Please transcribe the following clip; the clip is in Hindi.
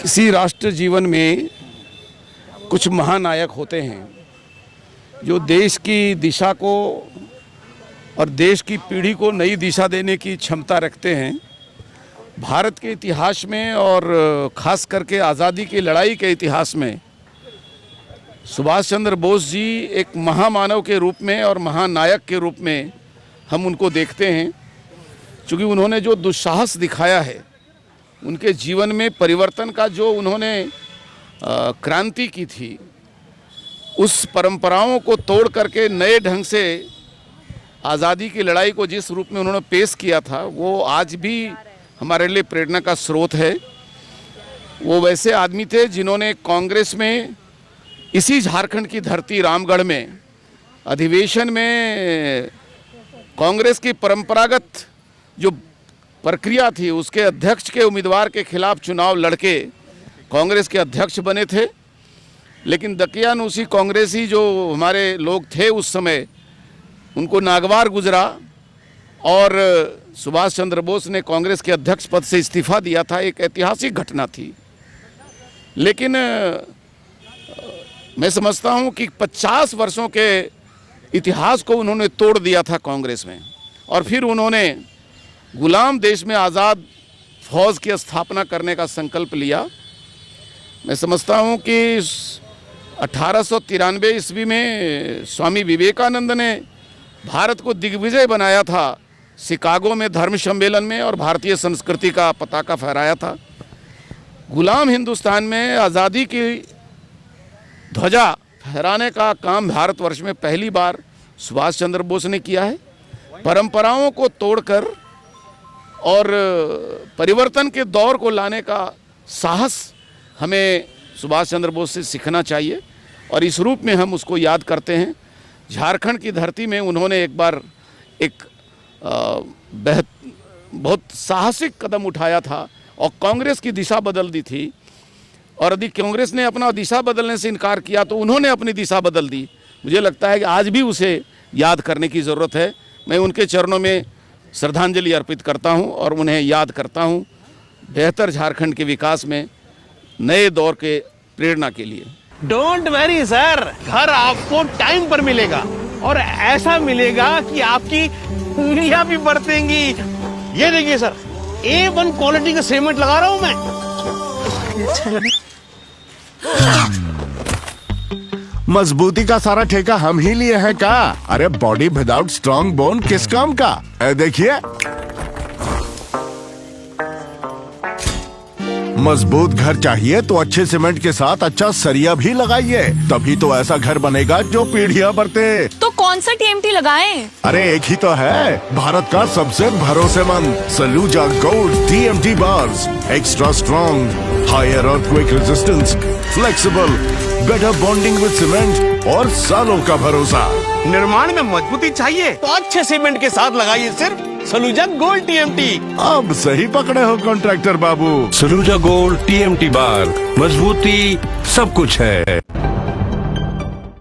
किसी राष्ट्र जीवन में कुछ महानायक होते हैं जो देश की दिशा को और देश की पीढ़ी को नई दिशा देने की क्षमता रखते हैं। भारत के इतिहास में और ख़ास करके आज़ादी की लड़ाई के इतिहास में सुभाष चंद्र बोस जी एक महामानव के रूप में और महानायक के रूप में हम उनको देखते हैं, क्योंकि उन्होंने जो दुस्साहस दिखाया है, उनके जीवन में परिवर्तन का जो उन्होंने क्रांति की थी, उस परंपराओं को तोड़ करके नए ढंग से आज़ादी की लड़ाई को जिस रूप में उन्होंने पेश किया था, वो आज भी हमारे लिए प्रेरणा का स्रोत है। वो वैसे आदमी थे जिन्होंने कांग्रेस में, इसी झारखंड की धरती रामगढ़ में अधिवेशन में कांग्रेस की परंपरागत जो प्रक्रिया थी, उसके अध्यक्ष के उम्मीदवार के खिलाफ चुनाव लड़के कांग्रेस के अध्यक्ष बने थे। लेकिन दकियानूसी कांग्रेसी जो हमारे लोग थे उस समय, उनको नागवार गुजरा और सुभाष चंद्र बोस ने कांग्रेस के अध्यक्ष पद से इस्तीफा दिया था। एक ऐतिहासिक घटना थी। लेकिन मैं समझता हूं कि 50 वर्षों के इतिहास को उन्होंने तोड़ दिया था कांग्रेस में, और फिर उन्होंने गुलाम देश में आज़ाद फौज की स्थापना करने का संकल्प लिया। मैं समझता हूं कि 1893 ईस्वी में स्वामी विवेकानंद ने भारत को दिग्विजय बनाया था, शिकागो में धर्म सम्मेलन में, और भारतीय संस्कृति का पताका फहराया था। गुलाम हिंदुस्तान में आज़ादी की ध्वजा फहराने का काम भारतवर्ष में पहली बार सुभाष चंद्र बोस ने किया है। परंपराओं को तोड़कर और परिवर्तन के दौर को लाने का साहस हमें सुभाष चंद्र बोस से सीखना चाहिए, और इस रूप में हम उसको याद करते हैं। झारखंड की धरती में उन्होंने एक बार एक बहुत साहसिक कदम उठाया था और कांग्रेस की दिशा बदल दी थी, और यदि कांग्रेस ने अपना दिशा बदलने से इनकार किया तो उन्होंने अपनी दिशा बदल दी। मुझे लगता है कि आज भी उसे याद करने की ज़रूरत है। मैं उनके चरणों में श्रद्धांजलि अर्पित करता हूं और उन्हें याद करता हूं बेहतर झारखंड के विकास में नए दौर के प्रेरणा के लिए। डोंट वरी सर, घर आपको टाइम पर मिलेगा, और ऐसा मिलेगा कि आपकी उंगलियां भी बरतेंगी। ये देखिए सर, A1 क्वालिटी का सीमेंट लगा रहा हूं मैं। मजबूती का सारा ठेका हम ही लिए हैं का? अरे बॉडी विदाउट स्ट्रॉन्ग बोन किस काम का? देखिए, मजबूत घर चाहिए तो अच्छे सीमेंट के साथ अच्छा सरिया भी लगाइए, तभी तो ऐसा घर बनेगा जो पीढ़ियां बरते। तो कौन सा TMT लगाएं? अरे एक ही तो है, भारत का सबसे भरोसेमंद Saluja gold TMT bars. Extra strong, higher earthquake resistance, flexible, better bonding with cement और सालों का भरोसा। निर्माण में मजबूती चाहिए तो अच्छे सीमेंट के साथ लगाइए सिर्फ सलूजा गोल्ड TMT। अब सही पकड़े हो कॉन्ट्रैक्टर बाबू। सलूजा गोल्ड TMT बार, मजबूती सब कुछ है।